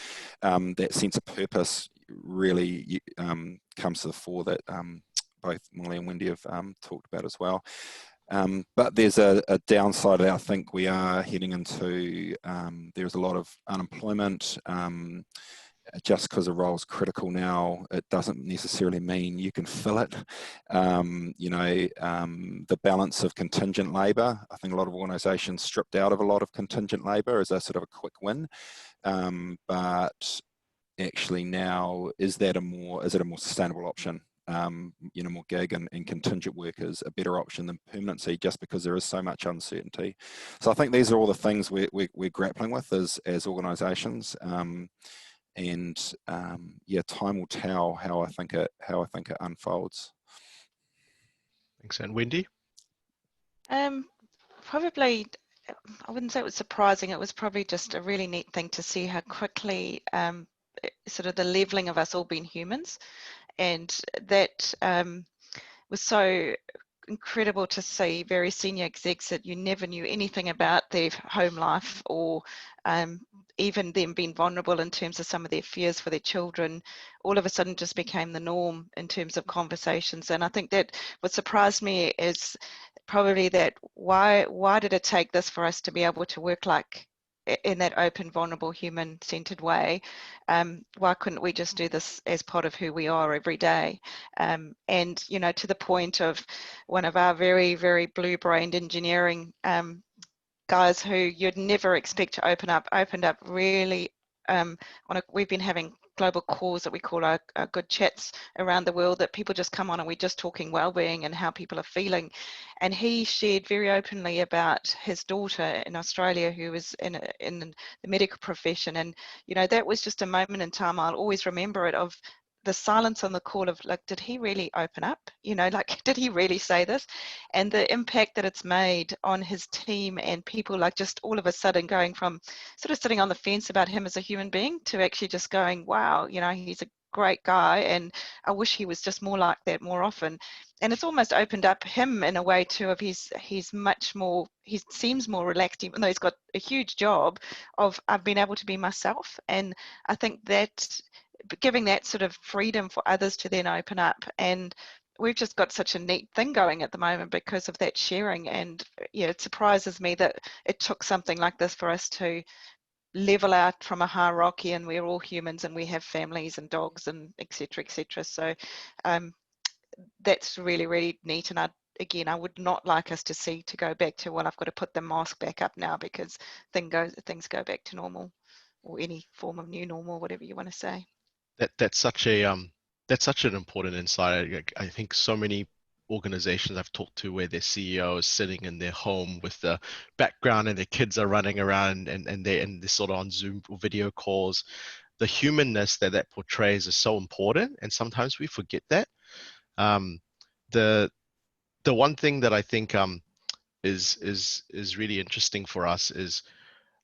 That sense of purpose really comes to the fore that both Molly and Wendy have talked about as well. But there's a downside that I think we are heading into. There's a lot of unemployment. Just because a role's critical now, it doesn't necessarily mean you can fill it. The balance of contingent labour, I think a lot of organisations stripped out of a lot of contingent labour as a sort of a quick win. But actually now, is it a more sustainable option? More gig and contingent work is a better option than permanency, just because there is so much uncertainty. So I think these are all the things we're grappling with as organisations. Time will tell how I think it unfolds. Thanks. And Wendy? Probably, I wouldn't say it was surprising. It was probably just a really neat thing to see how quickly sort of the leveling of us all being humans, and that was so incredible to see very senior execs that you never knew anything about their home life, or even them being vulnerable in terms of some of their fears for their children, all of a sudden just became the norm in terms of conversations. And I think that what surprised me is probably that why did it take this for us to be able to work like in that open, vulnerable, human-centered way? Why couldn't we just do this as part of who we are every day? And to the point of one of our very, very blue-brained engineering guys who you'd never expect to opened up really. We've been having global calls that we call our good chats around the world, that people just come on and we're just talking well-being and how people are feeling. And he shared very openly about his daughter in Australia who was in the medical profession. And, that was just a moment in time, I'll always remember it, of the silence on the call of like, did he really open up? Did he really say this? And the impact that it's made on his team and people, like just all of a sudden going from sort of sitting on the fence about him as a human being to actually just going, wow, he's a great guy and I wish he was just more like that more often. And it's almost opened up him in a way too, of he's much more, he seems more relaxed, even though he's got a huge job of, I've been able to be myself. And I think that giving that sort of freedom for others to then open up, and we've just got such a neat thing going at the moment because of that sharing. And it surprises me that it took something like this for us to level out from a hierarchy, and we're all humans and we have families and dogs and etc. So that's really, really neat. And I would not like us to go back to, well, I've got to put the mask back up now because things go back to normal, or any form of new normal, whatever you want to say. That's such an important insight. I think so many organizations I've talked to where their CEO is sitting in their home with the background and their kids are running around and they're sort of on Zoom or video calls. The humanness that portrays is so important, and sometimes we forget that. The one thing that I think is really interesting for us is,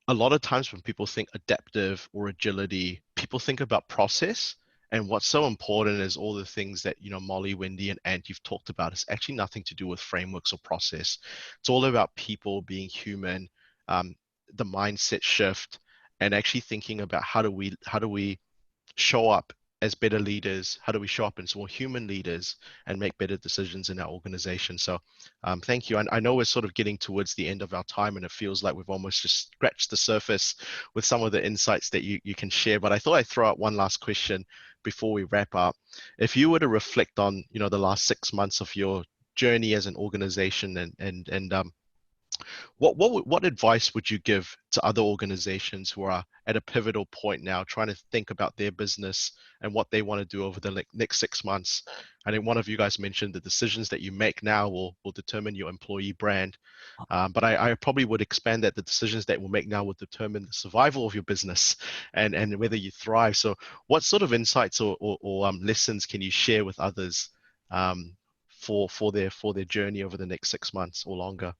a lot of times when people think adaptive or agility, people think about process. And what's so important is all the things that, Molly, Wendy, and Ant, you've talked about. It's actually nothing to do with frameworks or process. It's all about people being human, the mindset shift, and actually thinking about how do we show up as better leaders? How do we show up as more human leaders and make better decisions in our organization? So thank you. And I know we're sort of getting towards the end of our time, and it feels like we've almost just scratched the surface with some of the insights that you can share. But I thought I'd throw out one last question before we wrap up, if you were to reflect on, the last 6 months of your journey as an organization, and what advice would you give to other organizations who are at a pivotal point now, trying to think about their business and what they want to do over the next 6 months? I think one of you guys mentioned the decisions that you make now will determine your employee brand. But I probably would expand that the decisions that we'll make now will determine the survival of your business and whether you thrive. So what sort of insights or lessons can you share with others for their journey over the next 6 months or longer?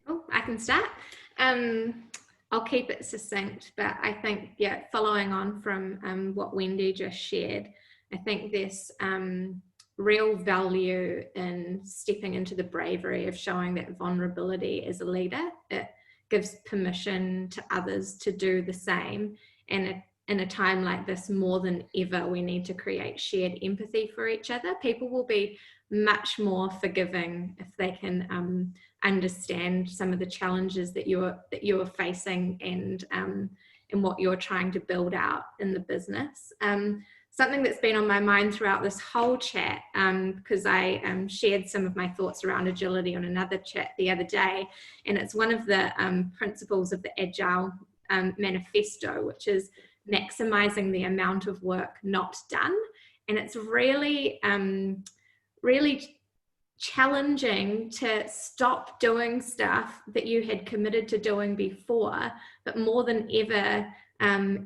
Oh, I can start. I'll keep it succinct, but I think, following on from what Wendy just shared, I think there's real value in stepping into the bravery of showing that vulnerability as a leader. It gives permission to others to do the same. And in a time like this, more than ever, we need to create shared empathy for each other. People will be much more forgiving if they can understand some of the challenges that you're facing and what you're trying to build out in the business. Something that's been on my mind throughout this whole chat, because I shared some of my thoughts around agility on another chat the other day, and it's one of the principles of the Agile manifesto, which is maximizing the amount of work not done. And it's really challenging to stop doing stuff that you had committed to doing before, but more than ever,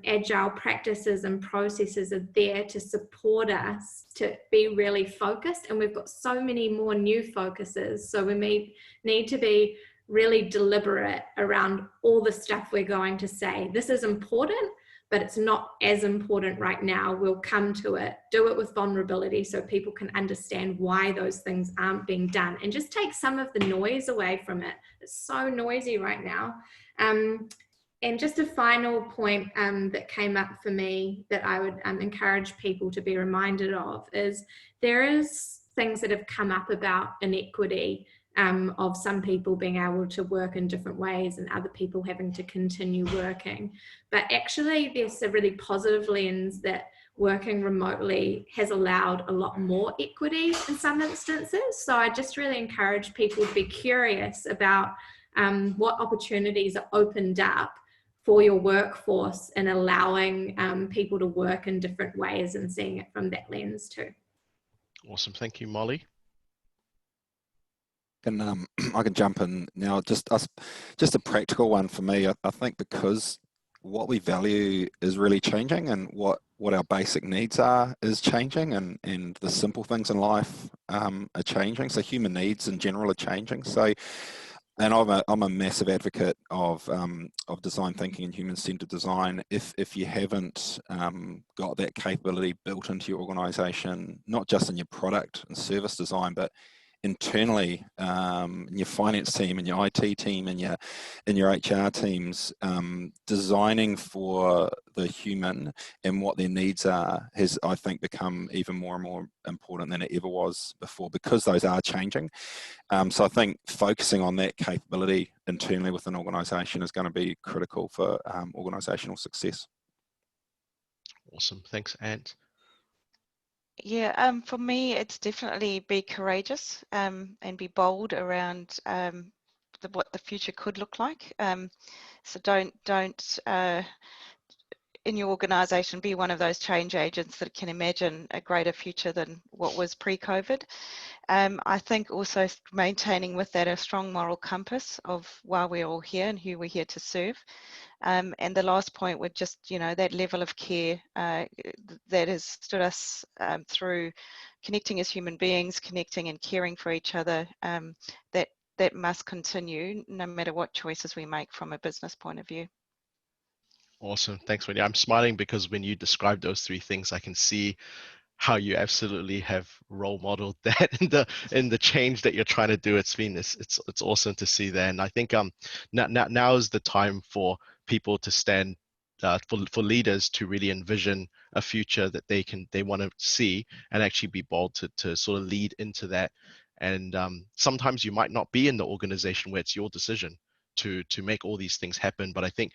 agile practices and processes are there to support us to be really focused, and we've got so many more new focuses, so we need to be really deliberate around all the stuff we're going to say. This is important, but it's not as important right now. We'll come to it. Do it with vulnerability so people can understand why those things aren't being done, and just take some of the noise away from it. It's so noisy right now. And just a final point that came up for me that I would encourage people to be reminded of is there is things that have come up about inequity, of some people being able to work in different ways and other people having to continue working. But actually there's a really positive lens that working remotely has allowed a lot more equity in some instances. So I just really encourage people to be curious about what opportunities are opened up for your workforce and allowing people to work in different ways and seeing it from that lens too. Awesome, thank you, Molly. And I can jump in now. Just a practical one for me. I think because what we value is really changing, and what our basic needs is changing, and the simple things in life are changing. So human needs in general are changing. So, and I'm a massive advocate of design thinking and human-centered design. If you haven't got that capability built into your organization, not just in your product and service design, but internally, in your finance team and your IT team and your HR teams, designing for the human and what their needs are has, I think, become even more and more important than it ever was before, because those are changing. So I think focusing on that capability internally with an organization is going to be critical for organizational success. Awesome, thanks, Ant. Yeah, for me, it's definitely be courageous and be bold around what the future could look like. So don't in your organisation be one of those change agents that can imagine a greater future than what was pre-COVID. I think also maintaining with that a strong moral compass of why we're all here and who we're here to serve. And the last point would just, that level of care that has stood us through connecting as human beings, connecting and caring for each other, that must continue no matter what choices we make from a business point of view. Awesome, thanks, Wendy. I'm smiling because when you describe those three things, I can see how you absolutely have role modeled that in the change that you're trying to do. It's awesome to see that. And I think now is the time for people to stand, for leaders to really envision a future that they want to see, and actually be bold to sort of lead into that. And sometimes you might not be in the organization where it's your decision. to make all these things happen. But I think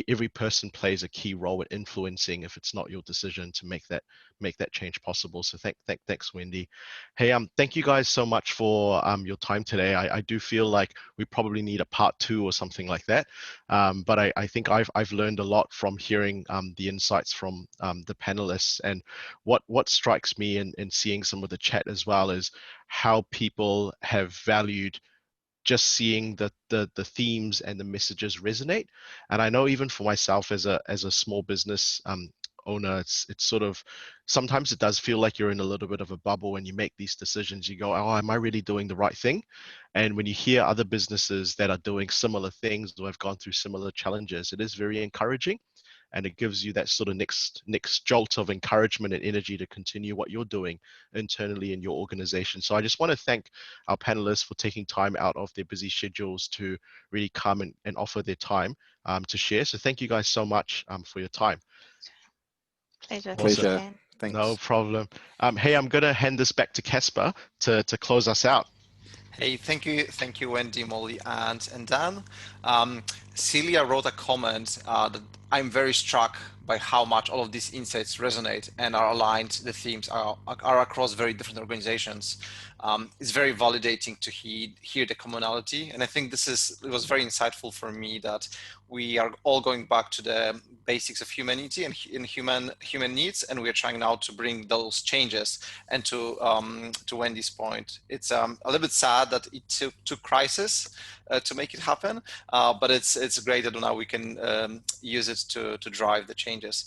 every person plays a key role in influencing, if it's not your decision, to make that change possible. So thanks, Wendy. Hey, thank you guys so much for your time today. I do feel like we probably need a part 2 or something like that. But I think I've learned a lot from hearing the insights from the panelists. And what strikes me in seeing some of the chat as well is how people have valued just seeing the themes and the messages resonate. And I know even for myself as a small business owner, it's sort of, sometimes it does feel like you're in a little bit of a bubble when you make these decisions. You go, oh, am I really doing the right thing? And when you hear other businesses that are doing similar things or have gone through similar challenges, it is very encouraging. And it gives you that sort of next jolt of encouragement and energy to continue what you're doing internally in your organization. So I just want to thank our panelists for taking time out of their busy schedules to really come and offer their time to share. So thank you guys so much for your time. Pleasure. Pleasure. Thanks, Thanks. No problem. Hey, I'm going to hand this back to Casper to close us out. Hey, thank you, Wendy, Molly, and Dan. Celia wrote a comment that I'm very struck by how much all of these insights resonate and are aligned. The themes are across very different organizations. It's very validating to hear the commonality, and I think it was very insightful for me that we are all going back to the basics of humanity and human needs, and we are trying now to bring those changes. And to Wendy's point, it's a little bit sad that it took crisis to make it happen, but it's great that now we can use it to drive the changes.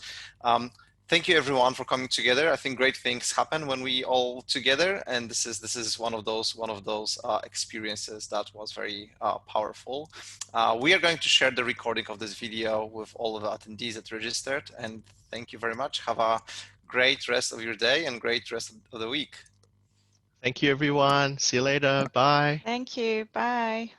Thank you everyone for coming together. I think great things happen when we all together, and this is one of those experiences that was very powerful. We are going to share the recording of this video with all of the attendees that registered, and thank you very much. Have a great rest of your day and great rest of the week. Thank you, everyone. See you later. Bye. Thank you. Bye.